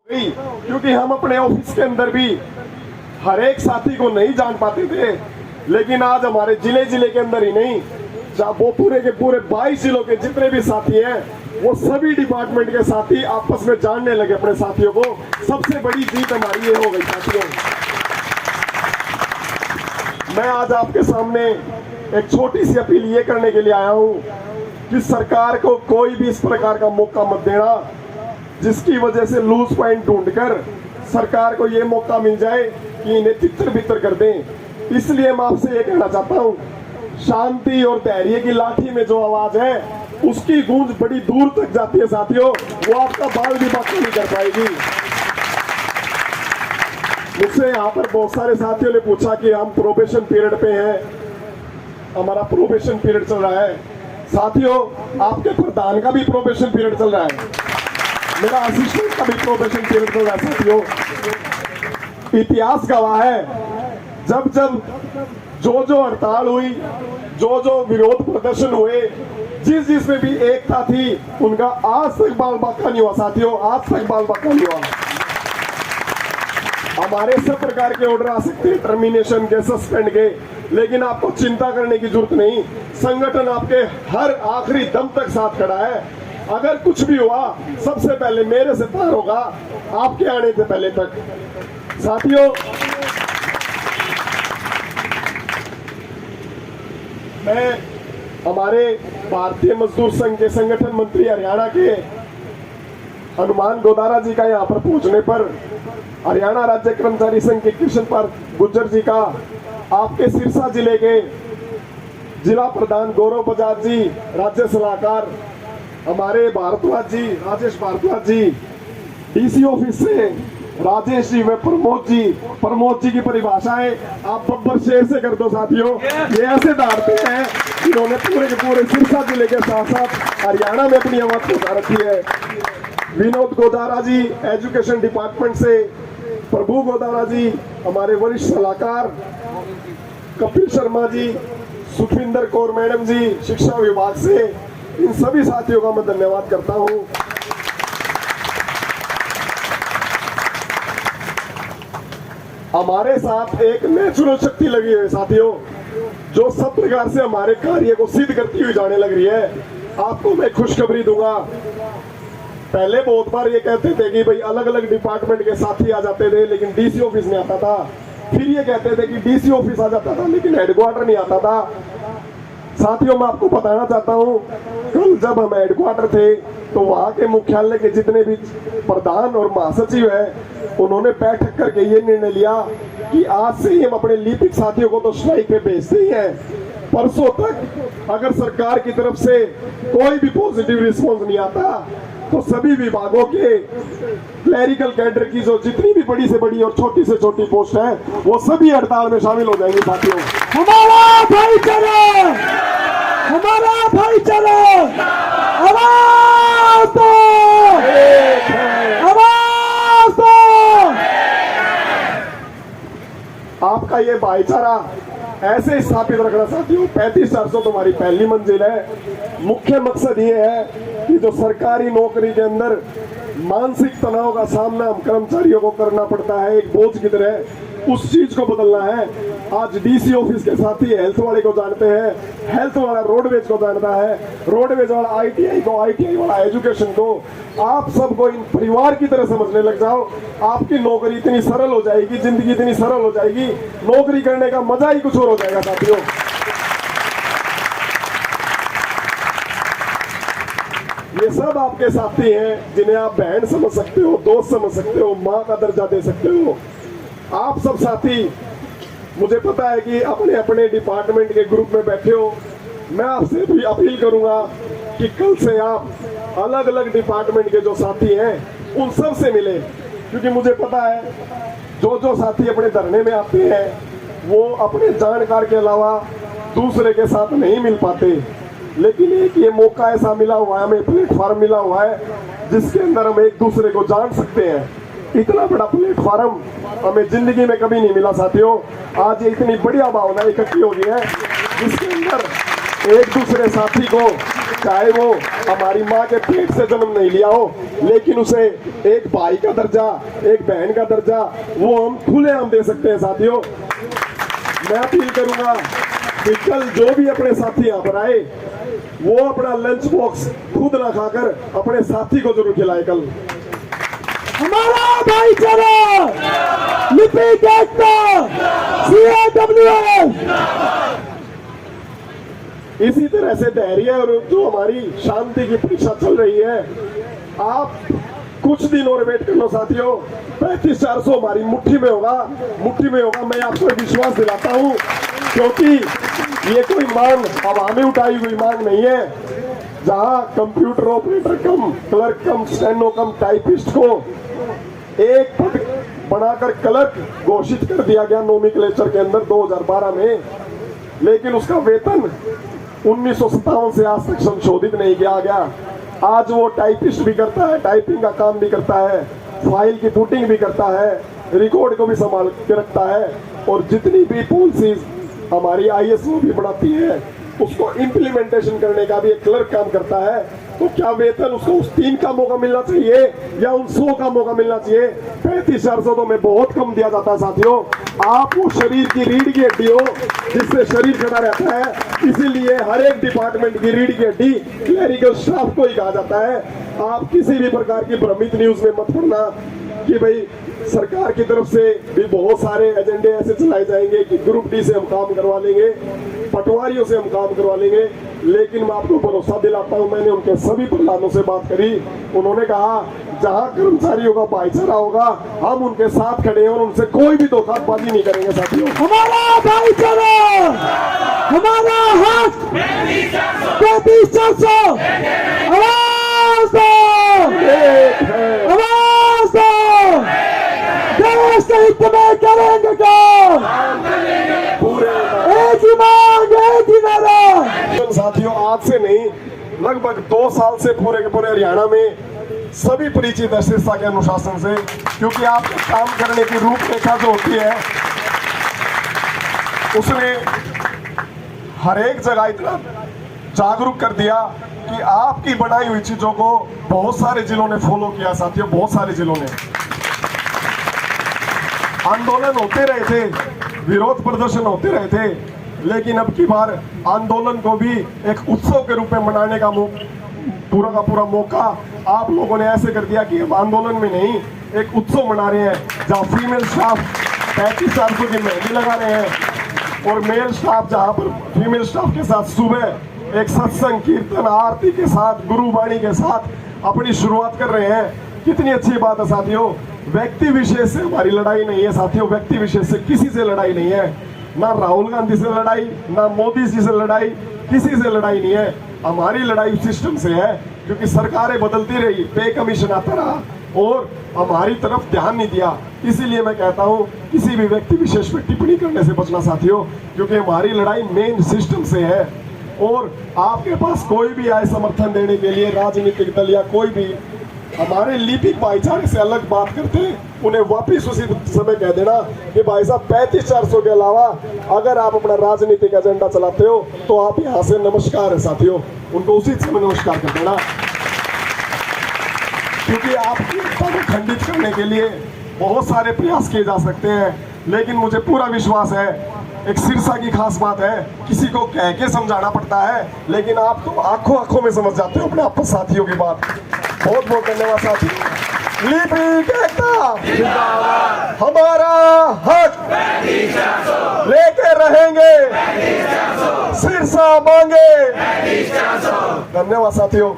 क्योंकि हम अपने ऑफिस के अंदर भी हर एक साथी को नहीं जान पाते थे, लेकिन आज हमारे जिले जिले के अंदर ही नहीं, वो पूरे के पूरे 22 जिलों के जितने भी साथी हैं वो सभी डिपार्टमेंट के साथी आपस में जानने लगे अपने साथियों को। सबसे बड़ी जीत हमारी ये हो गई साथियों। मैं आज आपके सामने एक छोटी सी अपील ये करने के लिए आया हूं कि सरकार को कोई भी इस प्रकार का मौका मत देना जिसकी वजह से लूज पॉइंट ढूंढकर सरकार को ये मौका मिल जाए कि इन्हें तितर बितर कर दें। इसलिए मैं आपसे ये कहना चाहता हूं, शांति और धैर्य की लाठी में जो आवाज है उसकी गूंज बड़ी दूर तक जाती है साथियों, वो आपका बाल भी बात नहीं कर पाएगी। मुझसे यहाँ पर बहुत सारे साथियों ने पूछा कि हम प्रोबेशन पीरियड पे हैं, हमारा प्रोबेशन पीरियड चल रहा है। साथियों, आपके प्रधान का भी प्रोबेशन पीरियड चल रहा है, मेरा असिस्टेंट का भी प्रोबेशन पीरियड चल रहा है। साथियों, इतिहास गवाह है, जब जब जो हड़ताल हुई, जो विरोध प्रदर्शन हुए, जिस में भी एकता थी, उनका आज तक बाल बाका नहीं हुआ साथियों, आज तक बाल बाका नहीं हुआ। हमारे सब प्रकार के ऑर्डर आ सकते हैं, टर्मिनेशन के, सस्पेंड के, लेकिन आपको चिंता करने की जरूरत नहीं। संगठन आपके हर आखिरी दम तक साथ खड़ा है। अगर कुछ भी हुआ सबसे पहले मेरे से पार होगा, आपके आने से पहले तक। साथियों, मैं हमारे भारतीय मजदूर संघ के संगठन मंत्री हरियाणा के हनुमान गोदारा जी का यहाँ पर पहुंचने पर हरियाणा राज्य कर्मचारी संघ के कृष्ण पाल गुर्जर जी का, आपके सिरसा जिले के जिला प्रधान गौरव बजाज जी, राज्य सलाहकार हमारे भारद्वाज जी, राजेश भारद्वाज जी, डीसी ऑफिस से राजेश जी व प्रमोद जी की परिभाषाएं आप बब्बर शेर से कर दो साथियों। ये ऐसे दौड़ते हैं, इन्होंने पूरे के पूरे सिरसा जिले के साथ साथ हरियाणा में अपनी आवाज पहुंचा रखी है। विनोद गोदारा जी एजुकेशन डिपार्टमेंट से, प्रभु गोदारा जी हमारे वरिष्ठ सलाहकार, कपिल शर्मा जी, सुखविंदर कौर मैडम जी शिक्षा विभाग से, इन सभी साथियों का मैं धन्यवाद करता हूं। हमारे साथ एक नेचुरल शक्ति लगी है साथियों, जो सब प्रकार से हमारे कार्य को सिद्ध करती हुई जाने लग रही है। आपको मैं खुशखबरी दूंगा, पहले बहुत बार ये कहते थे कि भाई अलग अलग डिपार्टमेंट के साथी आ जाते थे लेकिन डीसी ऑफिस नहीं आता था, फिर ये कहते थे कि डीसी ऑफिस आ जाता था लेकिन हेडक्वार्टर नहीं आता था। साथियों, मैं आपको बताना चाहता हूं, कल जब हम हेडक्वार्टर थे तो वहां के मुख्यालय के जितने भी प्रधान और महासचिव हैं, उन्होंने बैठक करके ये निर्णय लिया कि आज से ही हम अपने लिपिक साथियों को तो स्ट्राइक पे भेजते ही हैं। परसों तक अगर सरकार की तरफ से कोई भी पॉजिटिव रिस्पॉन्स नहीं आता तो सभी विभागों के क्लरिकल कैडर की जो जितनी भी बड़ी से बड़ी और छोटी से छोटी पोस्ट है वो सभी हड़ताल में शामिल हो जाएंगे साथियों। हमारा भाईचारा, हमारा भाईचारा, आवाज दो, आवाज दो। आपका ये भाईचारा ऐसे स्थापित रखना साथियों। 35-400 तुम्हारी पहली मंजिल है। मुख्य मकसद ये है कि जो सरकारी नौकरी के अंदर मानसिक तनाव का सामना हम कर्मचारियों को करना पड़ता है एक बोझ की तरह, उस चीज को बदलना है। आज डीसी ऑफिस के साथी हेल्थ वाले को जानते हैं, हेल्थ वाला रोडवेज को जानता है, रोडवेज वाला आईटीआई को, आईटीआई वाला एजुकेशन को। आप सबको इन परिवार की तरह समझने लग जाओ, आपकी नौकरी इतनी सरल हो जाएगी, जिंदगी इतनी सरल हो जाएगी, नौकरी करने का मजा ही कुछ और हो जाएगा साथियों। ये सब आपके साथी हैं जिन्हें आप बहन समझ सकते हो, दोस्त समझ सकते हो, माँ का दर्जा दे सकते हो। आप सब साथी, मुझे पता है कि अपने अपने डिपार्टमेंट के ग्रुप में बैठे हो। मैं आपसे भी अपील करूंगा कि कल से आप अलग अलग डिपार्टमेंट के जो साथी हैं उन सब से मिले, क्योंकि मुझे पता है जो साथी अपने धरने में आते हैं वो अपने जानकार के अलावा दूसरे के साथ नहीं मिल पाते, लेकिन एक ये मौका ऐसा मिला हुआ है, हमें प्लेटफॉर्म मिला हुआ है जिसके अंदर हम एक दूसरे को जान सकते हैं। इतना बड़ा प्लेटफॉर्म हमें जिंदगी में कभी नहीं मिला साथियों। आज ये इतनी बढ़िया भावना इकट्ठी हो गई है जिसके अंदर एक दूसरे साथी को चाहे वो हमारी माँ के पेट से जन्म नहीं लिया हो, लेकिन उसे एक भाई का दर्जा, एक बहन का दर्जा वो हम खुलेआम दे सकते हैं साथियों। मैं अपील करूंगा कि कल जो भी अपने साथी यहाँ पर आए वो अपना लंच बॉक्स खुद ना खाकर अपने साथी को जरूर खिलाए कल। हमारा भाईचारा, लिपिक एकता, CAWS। इसी तरह से धैर्य और जो हमारी शांति की परीक्षा चल रही है, आप कुछ दिन और वेट कर लो साथियों। 35-400 हमारी मुट्ठी में होगा, मुट्ठी में होगा। मैं आपको विश्वास दिलाता हूं, क्योंकि ये कोई मांग हवा में उठाई हुई मांग नहीं है। जहां कंप्यूटर ऑपरेटर कम, क्लर्क कम, स्टेनो कम, टाइपिस्ट को एक पद बनाकर क्लर्क घोषित कर दिया गया नोमेनक्लेचर के अंदर 2012 में, लेकिन उसका वेतन 1957 से आज तक संशोधित नहीं किया गया। आज वो टाइपिस्ट भी करता है, टाइपिंग का काम भी करता है, फाइल की पुटिंग भी करता है, रिकॉर्ड को भी संभाल के रखता है, और जितनी भी पॉलिसीज हमारी ISO भी बनाती है उसको इम्प्लीमेंटेशन करने का भी एक क्लर्क काम करता है। तो क्या वेतन उसको उस 3 कामों का मिलना चाहिए या उन 100 कामों का मिलना चाहिए? 35-400 तो में बहुत कम दिया जाता है साथियों। आप वो शरीर की रीढ़ की हड्डी हो जिससे शरीर खड़ा रहता है, इसीलिए हर एक डिपार्टमेंट की रीढ़ की हड्डी क्लरिकल स्टाफ को ही कहा जाता है। आप किसी भी प्रकार की भ्रमित न्यूज में मत पड़ना कि भाई सरकार की तरफ से भी बहुत सारे एजेंडे ऐसे चलाए जाएंगे कि ग्रुप डी से हम काम करवा लेंगे, पटवारियों से हम काम करवा लेंगे। लेकिन मैं आपको भरोसा दिलाता हूं, मैंने उनके सभी प्रधानों से बात करी, उन्होंने कहा जहां कर्मचारियों का भाईचारा होगा हम उनके साथ खड़े हैं और उनसे कोई भी धोखाबाजी नहीं करेंगे साथियों। हमारा भाईचारा, हमारा हक, 35-400। आवाज दो, आवाज दो, देश के हित में करेंगे काम, एक ही मांग, एक ही नारा। साथियों, आज से नहीं, लगभग 2 साल से पूरे के पूरे हरियाणा में सभी परिचित है सिरसा के अनुशासन से, क्योंकि आपके काम करने की रूपरेखा जो होती है उसने हर एक जगह इतना जागरूक कर दिया कि आपकी बनाई हुई चीजों को बहुत सारे जिलों ने फॉलो किया साथियों। बहुत सारे जिलों ने आंदोलन होते रहे थे, विरोध प्रदर्शन होते रहे थे, लेकिन अब की बार आंदोलन को भी एक उत्सव के रूप में मनाने का पूरा का पूरा मौका आप लोगों ने ऐसे कर दिया कि अब आंदोलन में नहीं, एक उत्सव मना रहे हैं, जहां फीमेल स्टाफ 35-400 की मेहंदी लगा रहे हैं और मेल स्टाफ जहां पर फीमेल स्टाफ के साथ सुबह एक सत्संग, कीर्तन, आरती के साथ, गुरुवाणी के साथ अपनी शुरुआत कर रहे हैं। कितनी अच्छी बात है साथियों। व्यक्ति विशेष से हमारी लड़ाई नहीं है साथियों, व्यक्ति विशेष से किसी से लड़ाई नहीं है, ना राहुल गांधी से लड़ाई, ना मोदी जी से लड़ाई, किसी से लड़ाई नहीं है। हमारी लड़ाई सिस्टम से है, क्योंकि सरकारें बदलती रही, पे कमीशन आता रहा और हमारी तरफ ध्यान नहीं दिया। इसीलिए मैं कहता हूँ किसी भी व्यक्ति विशेष पे टिप्पणी करने से बचना साथियों, क्योंकि हमारी लड़ाई मेन सिस्टम से है। और आपके पास कोई भी आए समर्थन देने के लिए, राजनीतिक दल या कोई भी हमारे लिपिक भाईचारे से अलग बात करते हैं, उन्हें वापिस उसी समय कह देना कि भाई साहब 35-400 के अलावा अगर आप अपना राजनीतिक एजेंडा चलाते हो तो आप यहाँ से नमस्कार है साथियों, उनको उसी समय नमस्कार कर देना। क्योंकि आपकी एकता को खंडित करने के लिए बहुत सारे प्रयास किए जा सकते हैं, लेकिन मुझे पूरा विश्वास है, एक सिरसा की खास बात है, किसी को कह के समझाना पड़ता है, लेकिन आप तो आंखों आंखों में समझ जाते हो अपने आपस साथियों की बात। बहुत बहुत धन्यवाद साथियों। लिपिक एकता जिंदाबाद, हमारा हक लेके रहेंगे, सिरसा मांगे। धन्यवाद साथियों।